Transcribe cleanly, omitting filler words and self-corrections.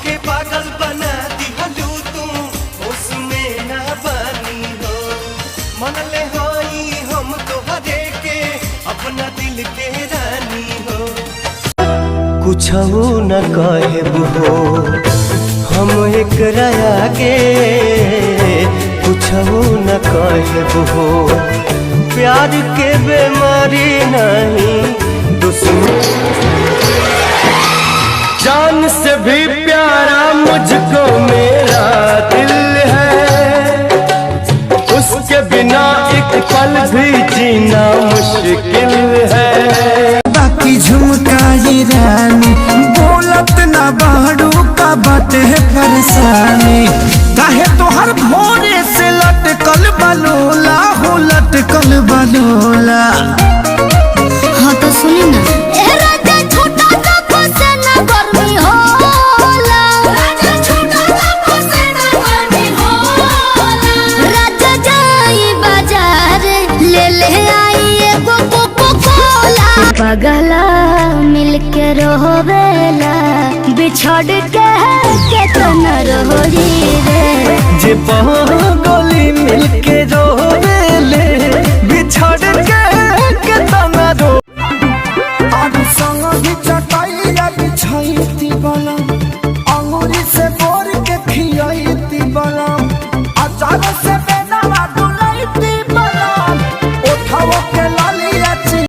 हमके पागल बना दिहलू तू, उसमें ना बानी हो। मन ले होई हम तोहरे के अपना दिल के रानी हो। कुछ न कहबू हो हम एकरा आगे, कुछ न कहबू हो। प्यार के बीमारी नहीं दुश्मन, जान से भी प्यारा मुझको मेरा दिल है। उसके बिना एक पल भी जीना मुश्किल है। बाकी झुमकाई रानी बोलत ना बाड़ू का बाटे परेशानी, काहे तोहर भोरे से लटकल बलोला हो, लटकल बलोला। हाँ तो सुनी ना, ए राजा छोटा सा फसे ना गर्मी होला, राजा छोटा सा फसे ना गर्मी होला। राजा जाई बाजार ले ले आई एगो कोको कोला। पगला मिलके रोवेला बिछड़ के केतना रोही रे, जे पागली मिलके